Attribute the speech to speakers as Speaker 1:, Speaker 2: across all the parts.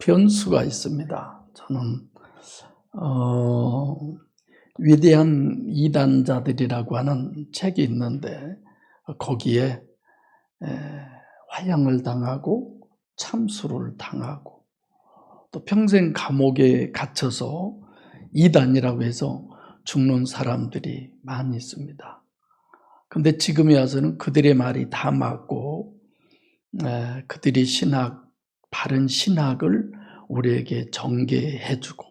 Speaker 1: 변수가 있습니다. 저는 위대한 이단자들이라고 하는 책이 있는데 거기에 화형을 당하고 참수를 당하고 또 평생 감옥에 갇혀서 이단이라고 해서 죽는 사람들이 많이 있습니다. 근데 지금에 와서는 그들의 말이 다 맞고 그들이 바른 신학을 우리에게 전개해주고,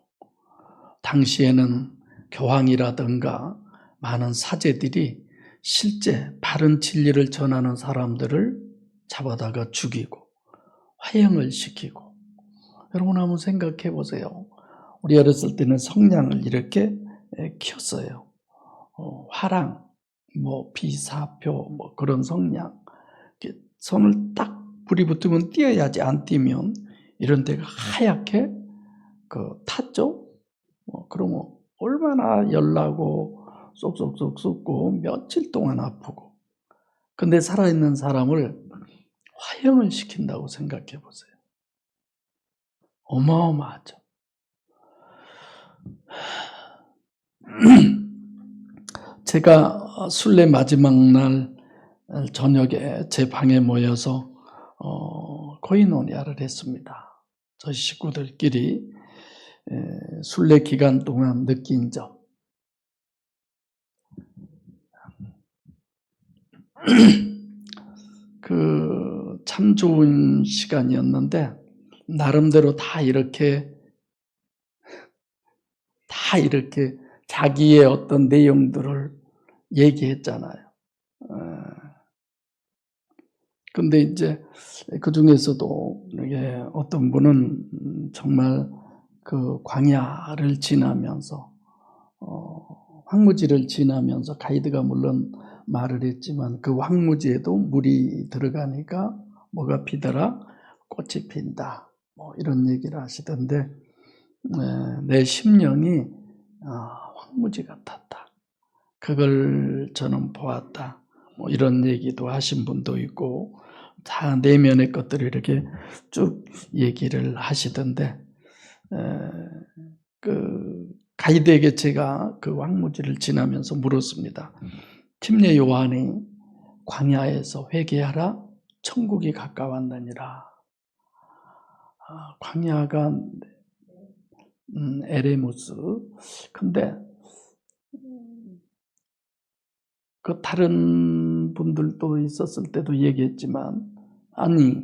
Speaker 1: 당시에는 교황이라든가 많은 사제들이 실제 바른 진리를 전하는 사람들을 잡아다가 죽이고 화형을 시키고. 여러분 한번 생각해 보세요. 우리 어렸을 때는 성냥을 이렇게 켰어요. 화랑, 비사표, 그런 성냥. 손을 딱 불이 붙으면 띄어야지, 안 띄면 이런 데가 하얗게 탔죠. 그러면 얼마나 열나고 쏙쏙쏙 쏟고 며칠 동안 아프고. 근데 살아있는 사람을 화형을 시킨다고 생각해 보세요. 어마어마하죠. 제가 순례 마지막 날 저녁에 제 방에 모여서 코이노니아를 했습니다. 저희 식구들끼리 순례 기간 동안 느낀 점. 참 좋은 시간이었는데, 나름대로 다 이렇게 자기의 어떤 내용들을 얘기했잖아요. 근데 이제 그 중에서도 어떤 분은 정말 그 광야를 지나면서 황무지를 지나면서 가이드가 물론 말을 했지만 그 황무지에도 물이 들어가니까 뭐가 피더라? 꽃이 핀다. 이런 얘기를 하시던데, 내 심령이 황무지 같았다. 그걸 저는 보았다. 이런 얘기도 하신 분도 있고, 다 내면의 것들을 이렇게 쭉 얘기를 하시던데, 가이드에게 제가 그 황무지를 지나면서 물었습니다. 침례 요한이 광야에서 회개하라, 천국이 가까웠느니라. 광야가 에레무스. 근데 그 다른 분들도 있었을 때도 얘기했지만, 아니,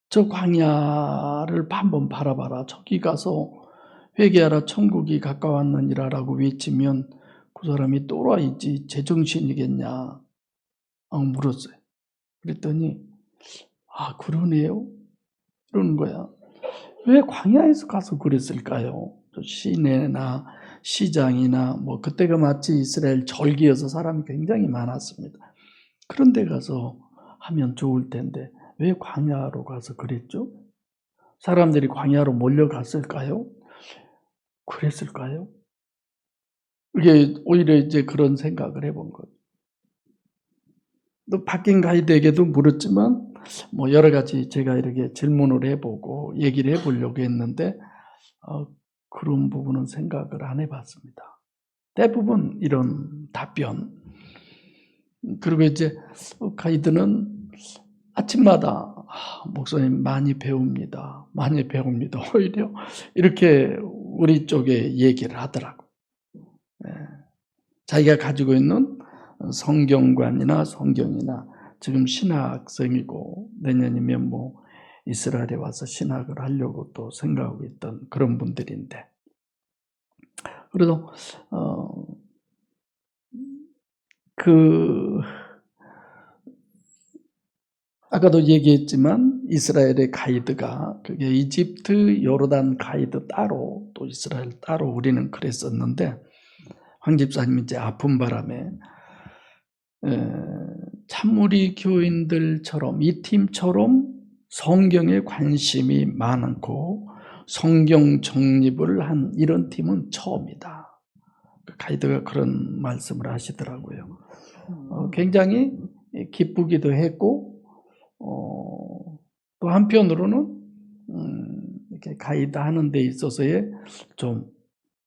Speaker 1: 저 광야를 한번 바라봐라. 저기 가서 회개하라, 천국이 가까웠느니라 라고 외치면 그 사람이 또라이지 제정신이겠냐 물었어요. 그랬더니 그러네요? 그러는 거야. 왜 광야에서 가서 그랬을까요? 시내나 시장이나 그때가 마치 이스라엘 절기여서 사람이 굉장히 많았습니다. 그런 데 가서 하면 좋을 텐데 왜 광야로 가서 그랬죠? 사람들이 광야로 몰려갔을까요? 그랬을까요? 이게 오히려 이제 그런 생각을 해본 거예요. 또 바뀐 가이드에게도 물었지만 여러 가지 제가 이렇게 질문을 해보고 얘기를 해보려고 했는데 그런 부분은 생각을 안 해봤습니다. 대부분 이런 답변. 그리고 이제 가이드는 아침마다 목사님 많이 배웁니다. 많이 배웁니다. 오히려 이렇게 우리 쪽에 얘기를 하더라고요. 자기가 가지고 있는 성경관이나 성경이나 지금 신학생이고 내년이면 이스라엘에 와서 신학을 하려고 또 생각하고 있던 그런 분들인데, 그래서 아까도 얘기했지만 이스라엘의 가이드가 그게 이집트, 요르단 가이드 따로, 또 이스라엘 따로 우리는 그랬었는데, 황 집사님이 이제 아픈 바람에 참우리 교인들처럼 이 팀처럼 성경에 관심이 많고 성경 정립을 한 이런 팀은 처음이다. 가이드가 그런 말씀을 하시더라고요. 굉장히 기쁘기도 했고 또 한편으로는 이렇게 가이드 하는 데 있어서의 좀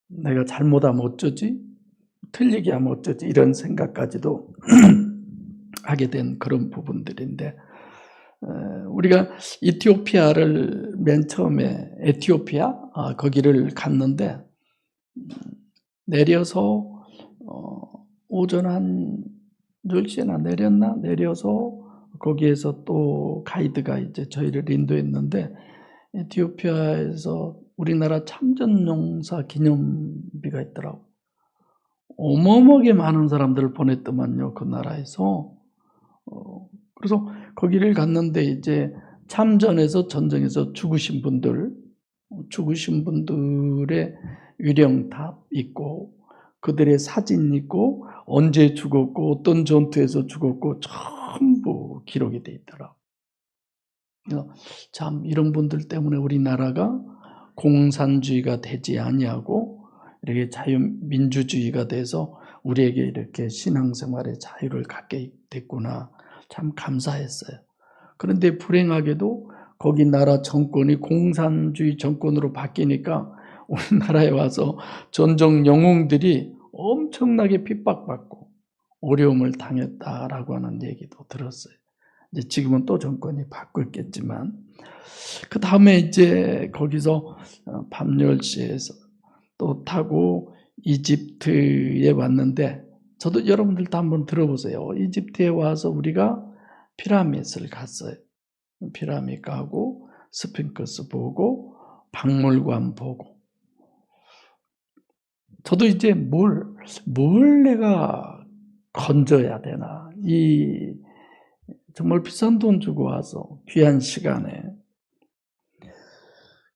Speaker 1: 내가 잘못하면 어쩌지? 틀리게 하면 어쩌지? 이런 생각까지도 하게 된 그런 부분들인데, 우리가 이티오피아를 맨 처음에 에티오피아 거기를 갔는데 내려서 오전 한 10시나 내려서 거기에서 또 가이드가 이제 저희를 인도했는데, 에티오피아에서 우리나라 참전용사 기념비가 있더라고. 어마어마하게 많은 사람들을 보냈더만요, 그 나라에서. 그래서 거기를 갔는데 이제 참전에서 전쟁에서 죽으신 분들의 위령탑 있고, 그들의 사진 있고, 언제 죽었고, 어떤 전투에서 죽었고, 전부 기록이 돼 있더라고. 참 이런 분들 때문에 우리나라가 공산주의가 되지 아니하고 이렇게 자유민주주의가 돼서 우리에게 이렇게 신앙생활의 자유를 갖게 됐구나. 참 감사했어요. 그런데 불행하게도 거기 나라 정권이 공산주의 정권으로 바뀌니까 우리나라에 와서 전적 영웅들이 엄청나게 핍박받고 어려움을 당했다라고 하는 얘기도 들었어요. 이제 지금은 또 정권이 바뀌었겠지만, 그 다음에 이제 거기서 밤 10시에서 또 타고 이집트에 왔는데, 저도 여러분들도 한번 들어보세요. 이집트에 와서 우리가 피라미드를 갔어요. 피라미드 가고 스핑크스 보고 박물관 보고. 저도 이제 뭘 내가 건져야 되나, 이 정말 비싼 돈 주고 와서 귀한 시간에.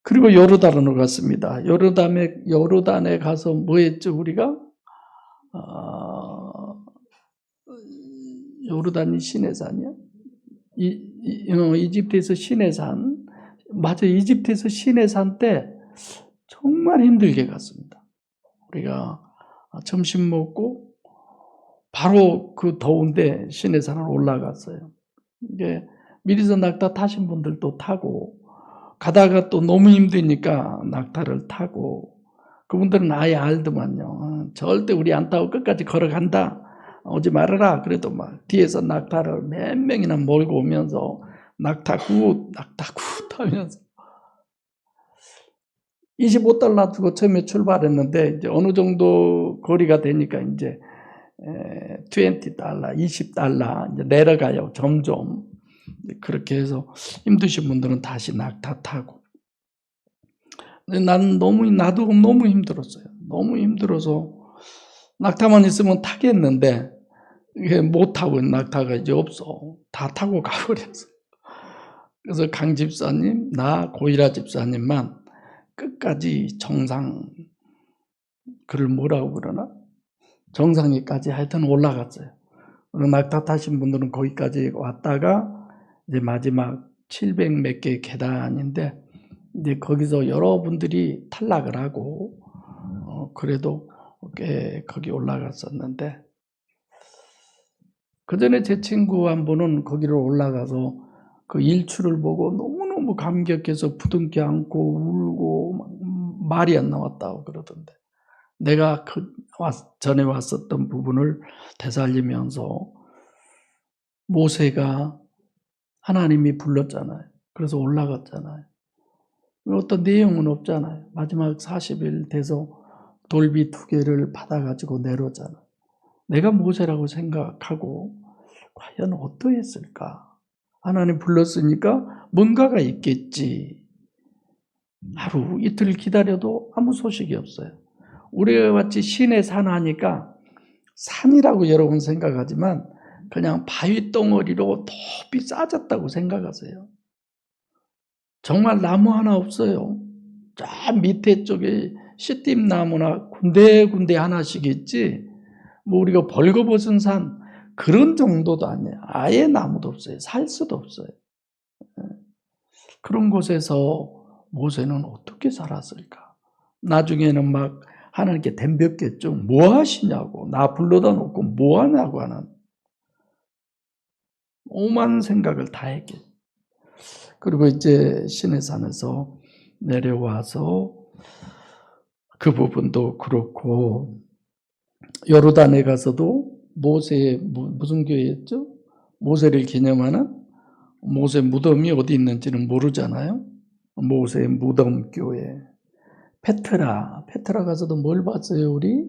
Speaker 1: 그리고 요르단으로 갔습니다. 요르단에 가서 뭐 했죠, 우리가? 요르단이 시내산이야? 이집트에서 시내산. 맞아, 이집트에서 시내산 때 정말 힘들게 갔습니다. 우리가 점심 먹고 바로 그 더운데 시내산을 올라갔어요. 이게 미리서 낙타 타신 분들도 타고, 가다가 또 너무 힘드니까 낙타를 타고, 그분들은 아예 알더만요. 절대 우리 안 타고 끝까지 걸어간다, 오지 말아라. 그래도 막 뒤에서 낙타를 몇 명이나 몰고 오면서 낙타 굿 하면서 25달러 주고 처음에 출발했는데, 이제 어느 정도 거리가 되니까 이제 20달러, 20달러 이제 내려가요, 점점. 그렇게 해서 힘드신 분들은 다시 낙타 타고. 나도 너무 힘들었어요. 너무 힘들어서 낙타만 있으면 타겠는데, 이게 못 타고, 낙타가 이제 없어. 다 타고 가버렸어. 그래서 강 집사님, 나 고이라 집사님만 끝까지 정상, 그를 뭐라고 그러나? 정상에까지 하여튼 올라갔어요. 낙타 타신 분들은 거기까지 왔다가 이제 마지막 700 몇 개 계단인데, 이제 거기서 여러분들이 탈락을 하고, 그래도 꽤 거기 올라갔었는데, 그 전에 제 친구 한 분은 거기를 올라가서 그 일출을 보고 너무너무 감격해서 부둥켜 안고 울고 말이 안 나왔다고 그러던데, 내가 전에 왔었던 부분을 되살리면서, 모세가 하나님이 불렀잖아요. 그래서 올라갔잖아요. 어떤 내용은 없잖아요. 마지막 40일 돼서 돌비 2개를 받아가지고 내려오잖아요. 내가 모세라고 생각하고 과연 어떠했을까? 하나님 불렀으니까 뭔가가 있겠지. 하루 이틀 기다려도 아무 소식이 없어요. 우리가 같이 신의 산 하니까 산이라고 여러분 생각하지만 그냥 바위 덩어리로 높이 쌓아졌다고 생각하세요. 정말 나무 하나 없어요. 저 밑에 쪽에 시띠나무나 군데군데 하나씩 있지, 뭐 우리가 벌거벗은 산 그런 정도도 아니에요. 아예 나무도 없어요. 살 수도 없어요. 그런 곳에서 모세는 어떻게 살았을까? 나중에는 막 하나님께 덤볐겠죠. 뭐 하시냐고, 나 불러다 놓고 뭐 하냐고 하는 오만 생각을 다 했겠죠. 그리고 이제 시내산에서 내려와서 그 부분도 그렇고, 요르단에 가서도 모세의 무슨 교회였죠? 모세를 기념하는 모세 무덤이 어디 있는지는 모르잖아요. 모세의 무덤 교회. 페트라 가서도 뭘 봤어요, 우리?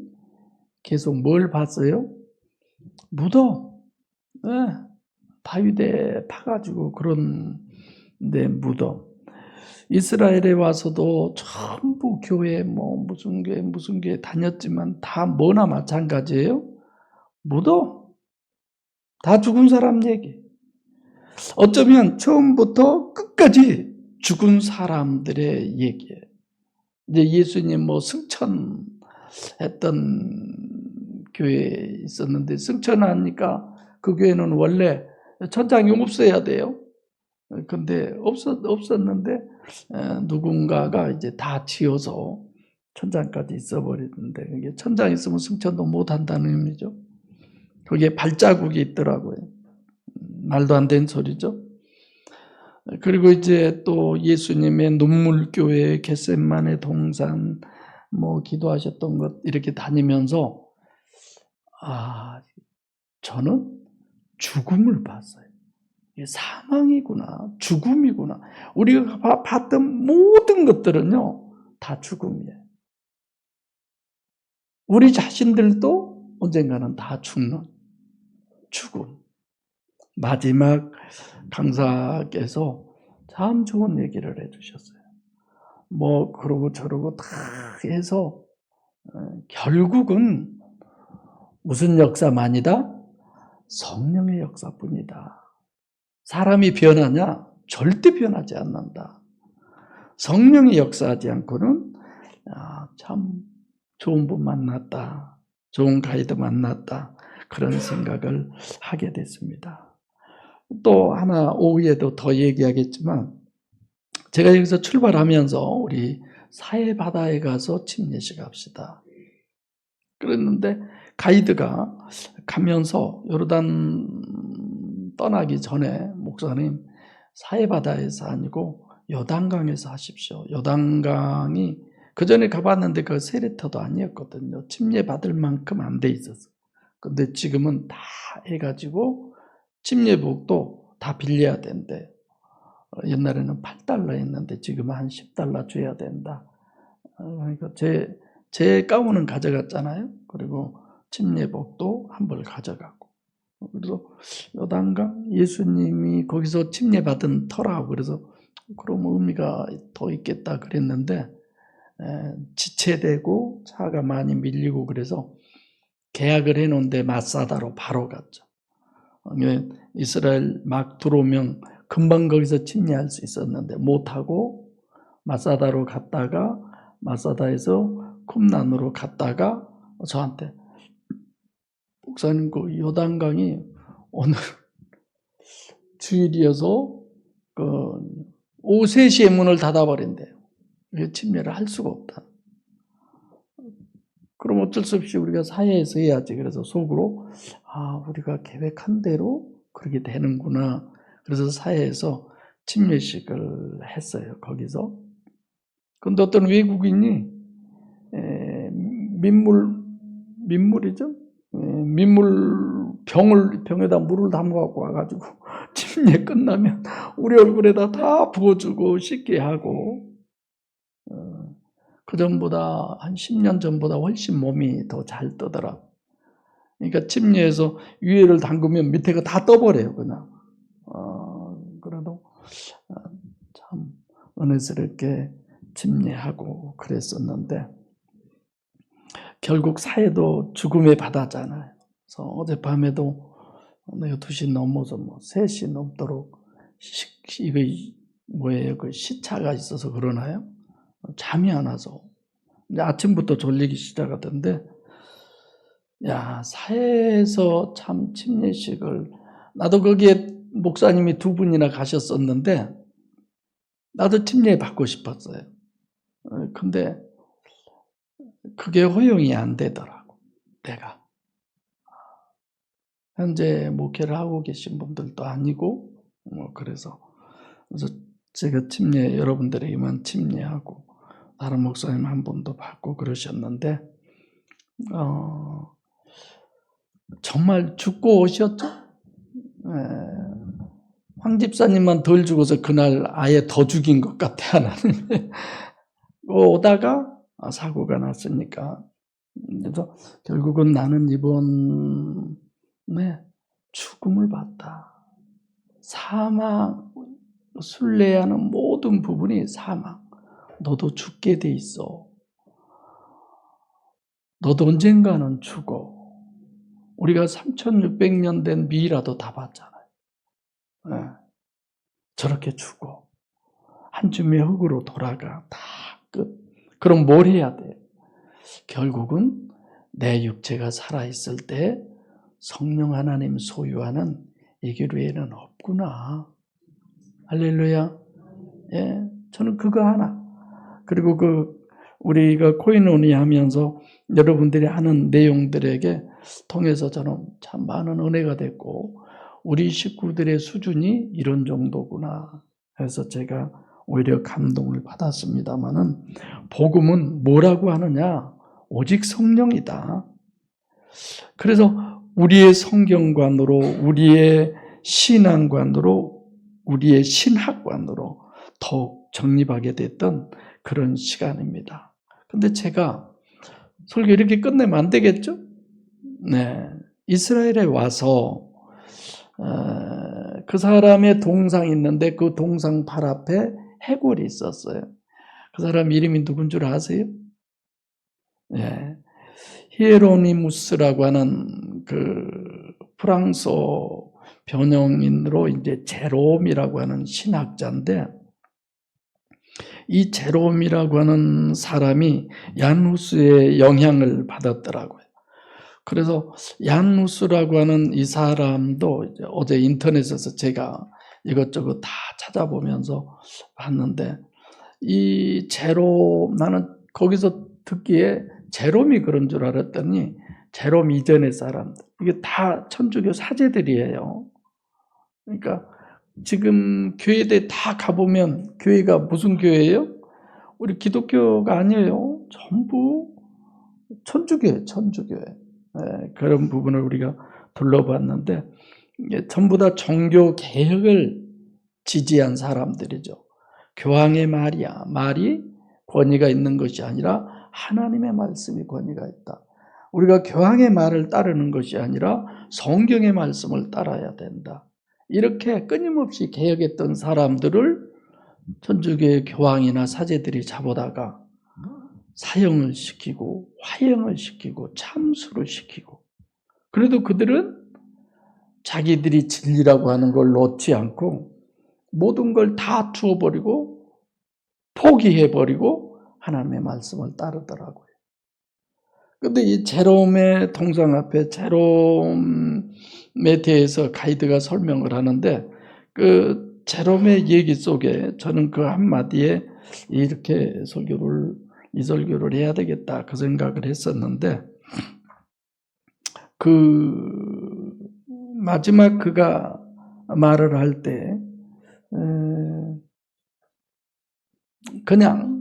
Speaker 1: 계속 뭘 봤어요? 무덤. 네. 바위대 파가지고 그런 데 무덤. 이스라엘에 와서도 전부 교회 무슨 교회 다녔지만 다 뭐나 마찬가지예요. 무덤. 다 죽은 사람 얘기. 어쩌면 처음부터 끝까지 죽은 사람들의 얘기예요. 이제 예수님 승천했던 교회에 있었는데, 승천하니까 그 교회는 원래 천장이 없어야 돼요. 근데 없었는데 누군가가 이제 다 지어서 천장까지 있어버리는데, 그게 천장 있으면 승천도 못 한다는 의미죠. 거기에 발자국이 있더라고요. 말도 안 되는 소리죠. 그리고 이제 또 예수님의 눈물교회, 겟세마네 동산, 기도하셨던 것 이렇게 다니면서 저는 죽음을 봤어요. 이게 사망이구나, 죽음이구나. 우리가 봤던 모든 것들은요, 다 죽음이에요. 우리 자신들도 언젠가는 다 죽는 죽음. 마지막 강사께서 참 좋은 얘기를 해주셨어요. 그러고 저러고 다 해서 결국은 무슨 역사만이다? 성령의 역사뿐이다. 사람이 변하냐? 절대 변하지 않는다. 성령이 역사하지 않고는 참 좋은 분 만났다, 좋은 가이드 만났다, 그런 생각을 하게 됐습니다. 또 하나 오후에도 더 얘기하겠지만, 제가 여기서 출발하면서 우리 사해바다에 가서 침례식 합시다 그랬는데, 가이드가 가면서 요르단 떠나기 전에 목사님, 사해바다에서 아니고 요단강에서 하십시오. 요단강이 그 전에 가봤는데 그 세리터도 아니었거든요. 침례 받을 만큼 안 돼 있었어. 근데 지금은 다 해가지고 침례복도 다 빌려야 된대. 옛날에는 $8였는데 지금은 한 $10 줘야 된다. 그러니까 제 가운은 가져갔잖아요. 그리고 침례복도 한 벌 가져가고. 그래서 요단강, 예수님이 거기서 침례받은 터라고, 그래서 그럼 의미가 더 있겠다 그랬는데, 지체되고 차가 많이 밀리고 그래서 계약을 해놓은데 마사다로 바로 갔죠. 이스라엘 막 들어오면 금방 거기서 침례할 수 있었는데 못하고 마사다로 갔다가, 마사다에서 쿰란으로 갔다가 저한테, 목사님 그 요단강이 오늘 주일이어서 오후 3시에 문을 닫아버린대요. 침례를 할 수가 없다. 그럼 어쩔 수 없이 우리가 사회에서 해야지. 그래서 속으로 우리가 계획한 대로 그렇게 되는구나. 그래서 사회에서 침례식을 했어요. 거기서. 근데 어떤 외국인이 민물이죠. 민물 병에다 물을 담아갖고 와가지고 침례 끝나면 우리 얼굴에다 다 부어주고 씻게 하고, 그 전보다 한 10년 전보다 훨씬 몸이 더 잘 떠더라. 그러니까 침례에서 위에를 담그면 밑에가 다 떠버려요, 그냥. 그래도 참 은혜스럽게 침례하고 그랬었는데, 결국 사회도 죽음의 바다잖아요. 그래서 어젯밤에도 2시 넘어서 3시 넘도록 이거 뭐예요? 그 시차가 있어서 그러나요? 잠이 안 와서 이제 아침부터 졸리기 시작하던데, 사회에서 참 침례식을, 나도 거기에 목사님이 2분이나 가셨었는데 나도 침례 받고 싶었어요. 근데 그게 허용이 안 되더라고. 내가 현재 목회를 하고 계신 분들도 아니고, 그래서 제가 여러분들에게만 침례하고 다른 목사님 한 분도 받고 그러셨는데 정말 죽고 오셨죠? 황 집사님만 덜 죽어서 그날 아예 더 죽인 것 같아, 하나님. 오다가 사고가 났으니까. 그래서 결국은 나는 이번에 죽음을 봤다. 사망, 순례하는 모든 부분이 사망. 너도 죽게 돼 있어. 너도 언젠가는 죽어. 우리가 3600년 된 미라도 다 봤잖아요. 저렇게 죽어. 한 줌의 흙으로 돌아가. 다 끝. 그럼 뭘 해야 돼? 결국은 내 육체가 살아있을 때 성령 하나님 소유하는 이 교회에는 없구나. 할렐루야. 예, 저는 그거 하나. 그리고 우리가 코인원이 하면서 여러분들이 하는 내용들에게 통해서 저는 참 많은 은혜가 됐고, 우리 식구들의 수준이 이런 정도구나 해서 제가 오히려 감동을 받았습니다마는, 복음은 뭐라고 하느냐? 오직 성령이다. 그래서 우리의 성경관으로, 우리의 신앙관으로, 우리의 신학관으로 더욱 정립하게 됐던 그런 시간입니다. 근데 제가 설교 이렇게 끝내면 안 되겠죠? 네. 이스라엘에 와서 그 사람의 동상이 있는데 그 동상 발 앞에 해골이 있었어요. 그 사람 이름이 누군 줄 아세요? 네. 히에로니무스라고 하는 그 프랑스어 변형인으로 이제 제롬이라고 하는 신학자인데, 이 제롬이라고 하는 사람이 얀 후스의 영향을 받았더라고요. 그래서 얀 후스라고 하는 이 사람도 이제 어제 인터넷에서 제가 이것저것 다 찾아보면서 봤는데, 이 제롬, 나는 거기서 듣기에 제롬이 그런 줄 알았더니 제롬 이전의 사람들, 이게 다 천주교 사제들이에요. 그러니까 지금 교회들 다 가보면 교회가 무슨 교회예요? 우리 기독교가 아니에요. 전부 천주교예요. 천주교회. 네, 그런 부분을 우리가 둘러봤는데, 전부 다 종교 개혁을 지지한 사람들이죠. 교황의 말이야. 말이 권위가 있는 것이 아니라 하나님의 말씀이 권위가 있다. 우리가 교황의 말을 따르는 것이 아니라 성경의 말씀을 따라야 된다. 이렇게 끊임없이 개혁했던 사람들을 천주교의 교황이나 사제들이 잡아다가 사형을 시키고 화형을 시키고 참수를 시키고, 그래도 그들은 자기들이 진리라고 하는 걸 놓지 않고 모든 걸 다 주어버리고 포기해버리고 하나님의 말씀을 따르더라고요. 그런데 이 제롬의 동상 앞에 제롬에 대해서 가이드가 설명을 하는데, 그 제롬의 얘기 속에 저는 그 한마디에 이렇게 이 설교를 해야 되겠다 그 생각을 했었는데, 그 마지막 그가 말을 할 때 그냥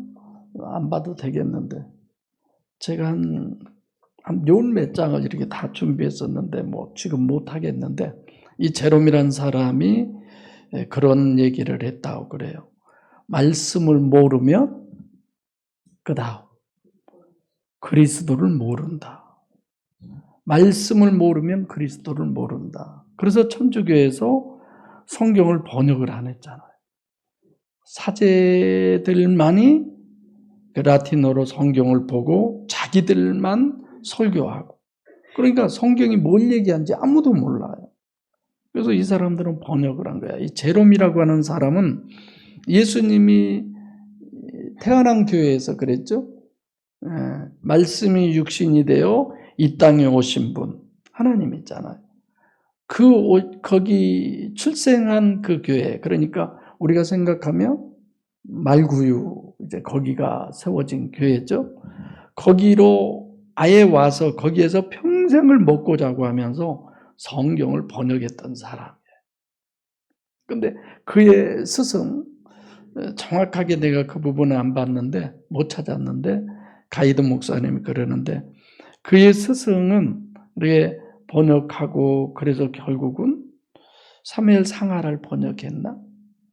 Speaker 1: 안 봐도 되겠는데, 제가 한 몇 장을 이렇게 다 준비했었는데 뭐 지금 못 하겠는데, 이 제롬이라는 사람이 그런 얘기를 했다고 그래요. 말씀을 모르면 그다음 그리스도를 모른다. 말씀을 모르면 그리스도를 모른다. 그래서 천주교에서 성경을 번역을 안 했잖아요. 사제들만이 그 라틴어로 성경을 보고 자기들만 설교하고, 그러니까 성경이 뭘 얘기하는지 아무도 몰라요. 그래서 이 사람들은 번역을 한 거야. 이 제롬이라고 하는 사람은 예수님이 태어난 교회에서 그랬죠. 말씀이 육신이 되어 이 땅에 오신 분, 하나님 있잖아요. 거기 출생한 그 교회, 그러니까 우리가 생각하면 말구유, 이제 거기가 세워진 교회죠. 거기로 아예 와서 거기에서 평생을 먹고 자고 하면서 성경을 번역했던 사람이에요. 근데 그의 스승, 정확하게 내가 그 부분을 안 봤는데 못 찾았는데 가이드 목사님이 그러는데 그의 스승은 이렇게 번역하고 그래서 결국은 사무엘 상하를 번역했나?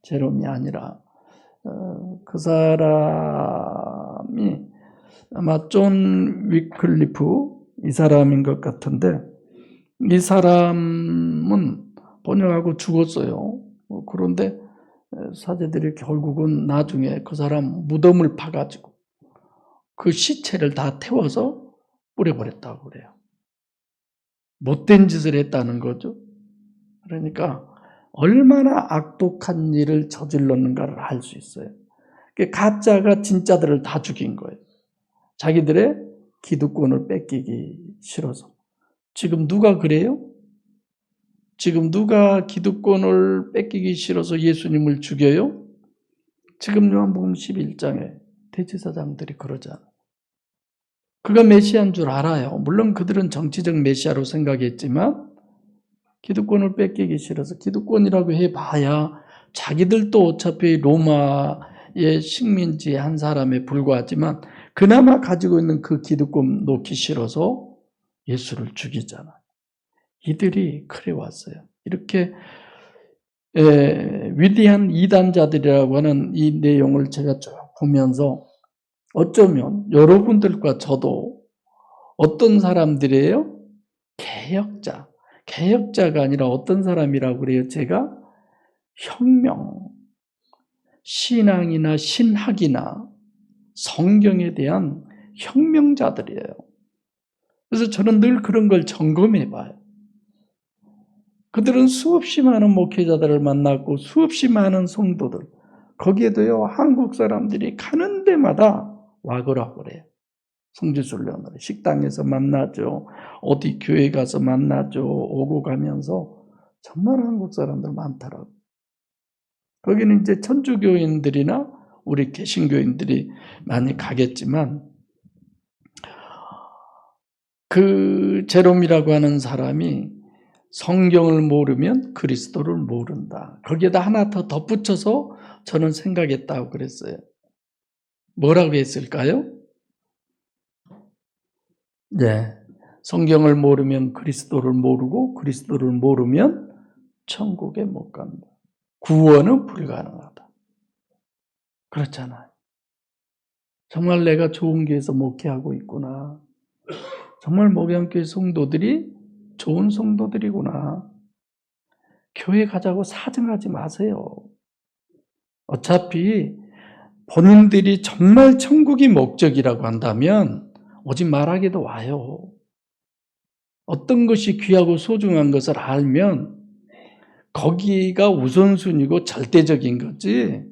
Speaker 1: 제롬이 아니라 그 사람이 아마 존 위클리프 이 사람인 것 같은데 이 사람은 번역하고 죽었어요. 그런데 사제들이 결국은 나중에 그 사람 무덤을 파가지고 그 시체를 다 태워서 뿌려버렸다고 그래요. 못된 짓을 했다는 거죠. 그러니까 얼마나 악독한 일을 저질렀는가를 알 수 있어요. 가짜가 진짜들을 다 죽인 거예요. 자기들의 기득권을 뺏기기 싫어서. 지금 누가 그래요? 지금 누가 기득권을 뺏기기 싫어서 예수님을 죽여요? 지금 요한복음 11장에 대제사장들이 그러잖아요. 그가 메시아인 줄 알아요. 물론 그들은 정치적 메시아로 생각했지만 기득권을 뺏기기 싫어서 기득권이라고 해봐야 자기들도 어차피 로마의 식민지 한 사람에 불과하지만 그나마 가지고 있는 그 기득권 놓기 싫어서 예수를 죽이잖아요. 이들이 그래왔어요. 이렇게 위대한 이단자들이라고 하는 이 내용을 제가 쭉 보면서 어쩌면 여러분들과 저도 어떤 사람들이에요? 개혁자. 개혁자가 아니라 어떤 사람이라고 그래요? 제가 혁명, 신앙이나 신학이나 성경에 대한 혁명자들이에요. 그래서 저는 늘 그런 걸 점검해 봐요. 그들은 수없이 많은 목회자들을 만났고 수없이 많은 성도들, 거기에도요 한국 사람들이 가는 데마다 와그라고 그래요. 성지순례원으로 식당에서 만나죠. 어디 교회 가서 만나죠. 오고 가면서 정말 한국 사람들 많더라고요. 거기는 이제 천주교인들이나 우리 개신교인들이 많이 가겠지만 그 제롬이라고 하는 사람이 성경을 모르면 그리스도를 모른다. 거기에다 하나 더 덧붙여서 저는 생각했다고 그랬어요. 뭐라고 했을까요? 네. 성경을 모르면 그리스도를 모르고 그리스도를 모르면 천국에 못 간다. 구원은 불가능하다. 그렇잖아요. 정말 내가 좋은 교회에서 목회하고 있구나. 정말 목양교회 성도들이 좋은 성도들이구나. 교회 가자고 사정하지 마세요. 어차피 본인들이 정말 천국이 목적이라고 한다면 오지 말하게도 와요. 어떤 것이 귀하고 소중한 것을 알면 거기가 우선순위고 절대적인 거지.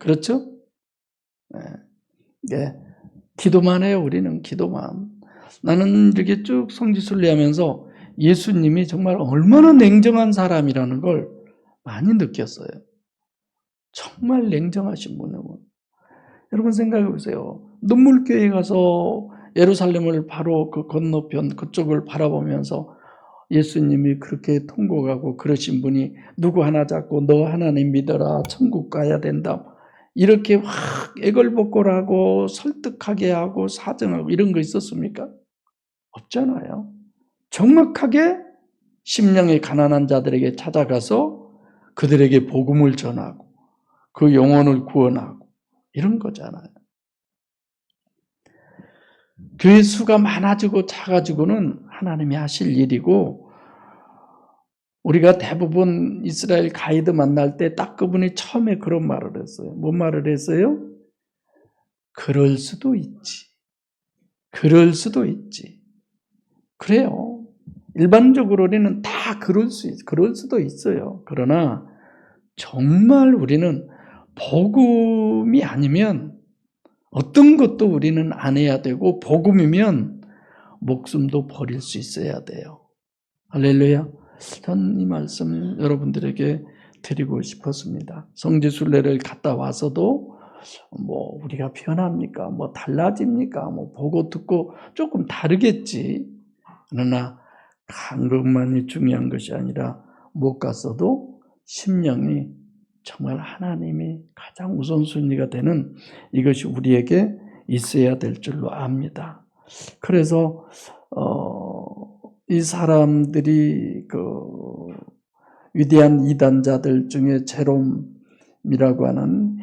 Speaker 1: 그렇죠? 네. 기도만 해요. 우리는 기도만. 나는 이렇게 쭉 성지순례하면서 예수님이 정말 얼마나 냉정한 사람이라는 걸 많이 느꼈어요. 정말 냉정하신 분이에요. 여러분 생각해 보세요. 눈물교회에 가서 예루살렘을 바로 그 건너편 그쪽을 바라보면서 예수님이 그렇게 통곡하고 그러신 분이 누구 하나 잡고 너 하나님 믿어라 천국 가야 된다. 이렇게 확 애걸복걸하고 설득하게 하고 사정하고 이런 거 있었습니까? 없잖아요. 정확하게 심령이 가난한 자들에게 찾아가서 그들에게 복음을 전하고 그 영혼을 구원하고 이런 거잖아요. 교회 수가 많아지고 작아지고는 하나님이 하실 일이고 우리가 대부분 이스라엘 가이드 만날 때 딱 그분이 처음에 그런 말을 했어요. 뭔 말을 했어요? 그럴 수도 있지. 그럴 수도 있지. 그래요. 일반적으로는 다 그럴 수도 있어요. 그러나 정말 우리는 복음이 아니면 어떤 것도 우리는 안 해야 되고 복음이면 목숨도 버릴 수 있어야 돼요. 할렐루야. 전 이 말씀 여러분들에게 드리고 싶었습니다. 성지순례를 갔다 와서도 뭐 우리가 변합니까? 뭐 달라집니까? 뭐 보고 듣고 조금 다르겠지. 그러나 간 것만이 중요한 것이 아니라 못 갔어도 심령이 정말 하나님이 가장 우선순위가 되는 이것이 우리에게 있어야 될 줄로 압니다. 그래서 이 사람들이 위대한 이단자들 중에 제롬이라고 하는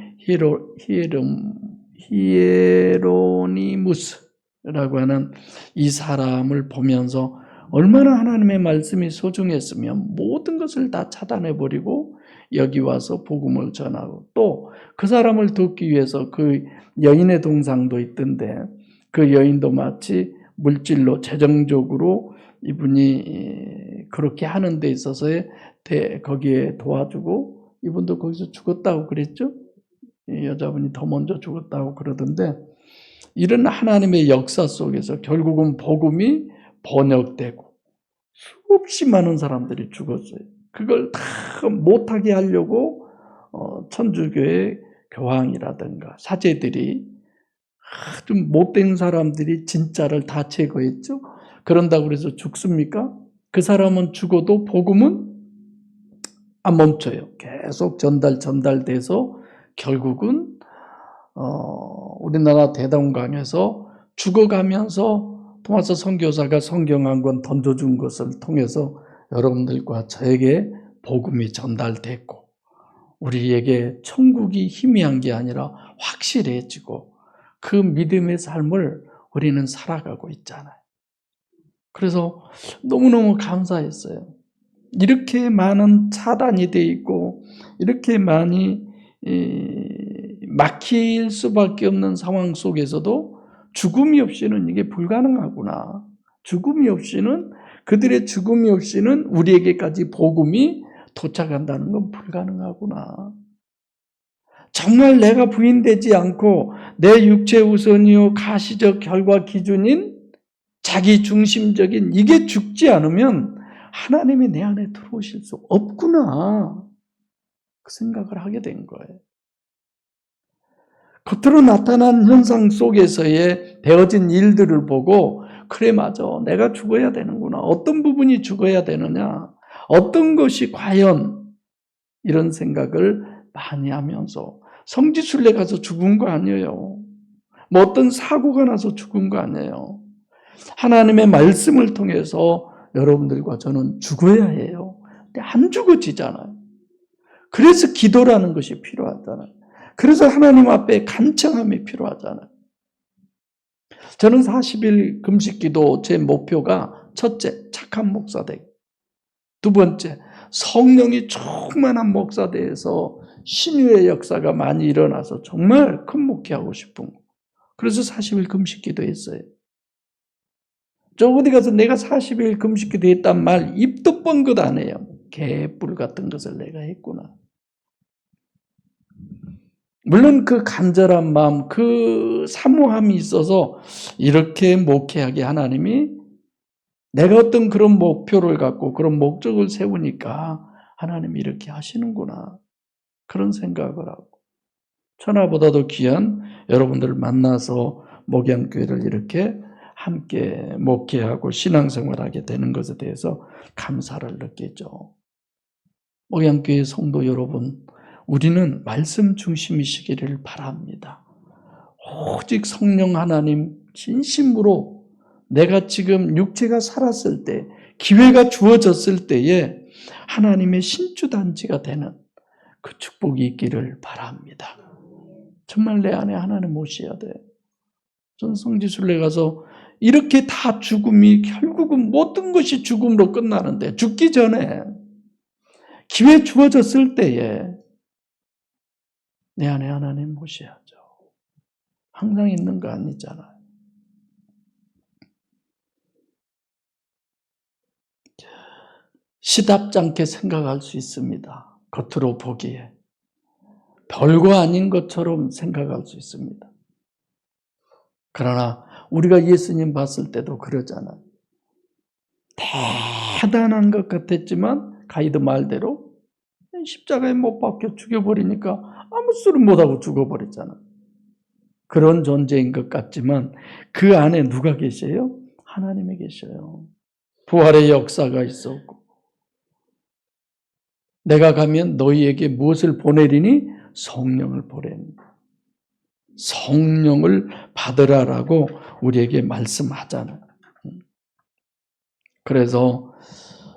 Speaker 1: 히에로니무스라고 하는 이 사람을 보면서 얼마나 하나님의 말씀이 소중했으면 모든 것을 다 차단해버리고 여기 와서 복음을 전하고, 또 그 사람을 돕기 위해서 그 여인의 동상도 있던데 그 여인도 마치 물질로 재정적으로 이분이 그렇게 하는 데 있어서의 거기에 도와주고, 이분도 거기서 죽었다고 그랬죠. 이 여자분이 더 먼저 죽었다고 그러던데, 이런 하나님의 역사 속에서 결국은 복음이 번역되고 수없이 많은 사람들이 죽었어요. 그걸 다 못하게 하려고 천주교의 교황이라든가 사제들이 아주 못된 사람들이 진짜를 다 제거했죠. 그런다고 해서 죽습니까? 그 사람은 죽어도 복음은 안 멈춰요. 계속 전달돼서 결국은 우리나라 대동강에서 죽어가면서 토마스 선교사가 성경 한 권 던져준 것을 통해서 여러분들과 저에게 복음이 전달됐고, 우리에게 천국이 희미한 게 아니라 확실해지고 그 믿음의 삶을 우리는 살아가고 있잖아요. 그래서 너무너무 감사했어요. 이렇게 많은 차단이 돼 있고 이렇게 많이 막힐 수밖에 없는 상황 속에서도 죽음이 없이는 이게 불가능하구나. 그들의 죽음이 없이는 우리에게까지 복음이 도착한다는 건 불가능하구나. 정말 내가 부인되지 않고 내 육체 우선이요 가시적 결과 기준인 자기 중심적인 이게 죽지 않으면 하나님이 내 안에 들어오실 수 없구나. 그 생각을 하게 된 거예요. 겉으로 나타난 현상 속에서의 되어진 일들을 보고, 그래 맞아, 내가 죽어야 되는구나. 어떤 부분이 죽어야 되느냐, 어떤 것이 과연, 이런 생각을 많이 하면서, 성지순례 가서 죽은 거 아니에요. 뭐 어떤 사고가 나서 죽은 거 아니에요. 하나님의 말씀을 통해서 여러분들과 저는 죽어야 해요. 근데 안 죽어지잖아요. 그래서 기도라는 것이 필요하잖아요. 그래서 하나님 앞에 간청함이 필요하잖아요. 저는 40일 금식기도 제 목표가 첫째, 착한 목사 되기. 두 번째, 성령이 충만한 목사 되어서 신유의 역사가 많이 일어나서 정말 큰 목회하고 싶은 거. 그래서 40일 금식기도 했어요. 저 어디 가서 내가 40일 금식기도 했단 말 입도 뻥긋 안 해요. 개뿔 같은 것을 내가 했구나. 물론 그 간절한 마음, 그 사모함이 있어서 이렇게 목회하게 하나님이, 내가 어떤 그런 목표를 갖고 그런 목적을 세우니까 하나님이 이렇게 하시는구나. 그런 생각을 하고, 천하보다도 귀한 여러분들을 만나서 목양교회를 이렇게 함께 목회하고 신앙생활하게 되는 것에 대해서 감사를 느끼죠. 목양교회 성도 여러분, 우리는 말씀 중심이시기를 바랍니다. 오직 성령 하나님 진심으로 내가 지금 육체가 살았을 때, 기회가 주어졌을 때에 하나님의 신주단지가 되는 그 축복이 있기를 바랍니다. 정말 내 안에 하나님 모셔야 돼요. 전 성지순례 가서 이렇게 다 죽음이 결국은 모든 것이 죽음으로 끝나는데, 죽기 전에 기회 주어졌을 때에 내 안에 하나님 모셔야죠. 항상 있는 거 아니잖아요. 시답지 않게 생각할 수 있습니다. 겉으로 보기에 별거 아닌 것처럼 생각할 수 있습니다. 그러나 우리가 예수님 봤을 때도 그러잖아요. 대단한 것 같았지만 가이드 말대로 십자가에 못 박혀 죽여버리니까 아무 소리 못하고 죽어버렸잖아요. 그런 존재인 것 같지만 그 안에 누가 계세요? 하나님이 계셔요. 부활의 역사가 있었고 내가 가면 너희에게 무엇을 보내리니? 성령을 보내니. 성령을 받으라라고 우리에게 말씀하잖아요. 그래서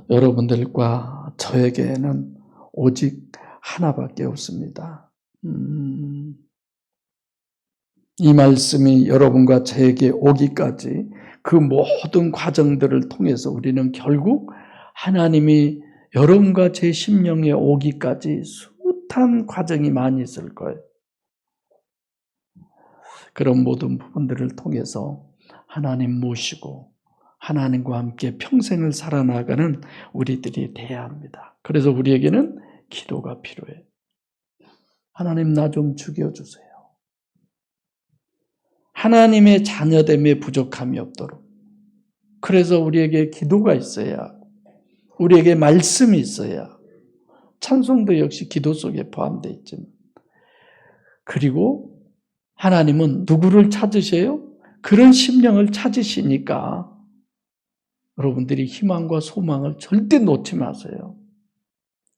Speaker 1: 여러분들과 저에게는 오직 하나밖에 없습니다. 이 말씀이 여러분과 저에게 오기까지 그 모든 과정들을 통해서 우리는 결국 하나님이 여러분과 제 심령에 오기까지 숱한 과정이 많이 있을 거예요. 그런 모든 부분들을 통해서 하나님 모시고 하나님과 함께 평생을 살아나가는 우리들이 돼야 합니다. 그래서 우리에게는 기도가 필요해요. 하나님, 나 좀 죽여주세요. 하나님의 자녀됨에 부족함이 없도록. 그래서 우리에게 기도가 있어야, 우리에게 말씀이 있어야, 찬송도 역시 기도 속에 포함되어 있지만, 그리고 하나님은 누구를 찾으세요? 그런 심령을 찾으시니까 여러분들이 희망과 소망을 절대 놓지 마세요.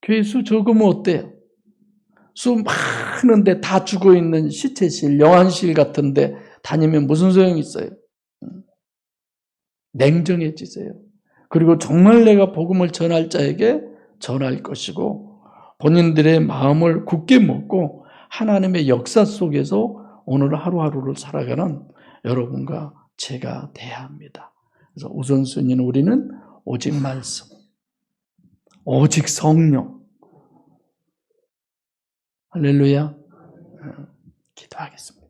Speaker 1: 교회 수 적으면 어때요? 수 많은데 다 죽어있는 시체실, 영안실 같은데 다니면 무슨 소용이 있어요? 냉정해지세요. 그리고 정말 내가 복음을 전할 자에게 전할 것이고 본인들의 마음을 굳게 먹고 하나님의 역사 속에서 오늘 하루하루를 살아가는 여러분과 제가 돼야 합니다. 그래서 우선순위는 우리는 오직 말씀, 오직 성령. 할렐루야. 기도하겠습니다.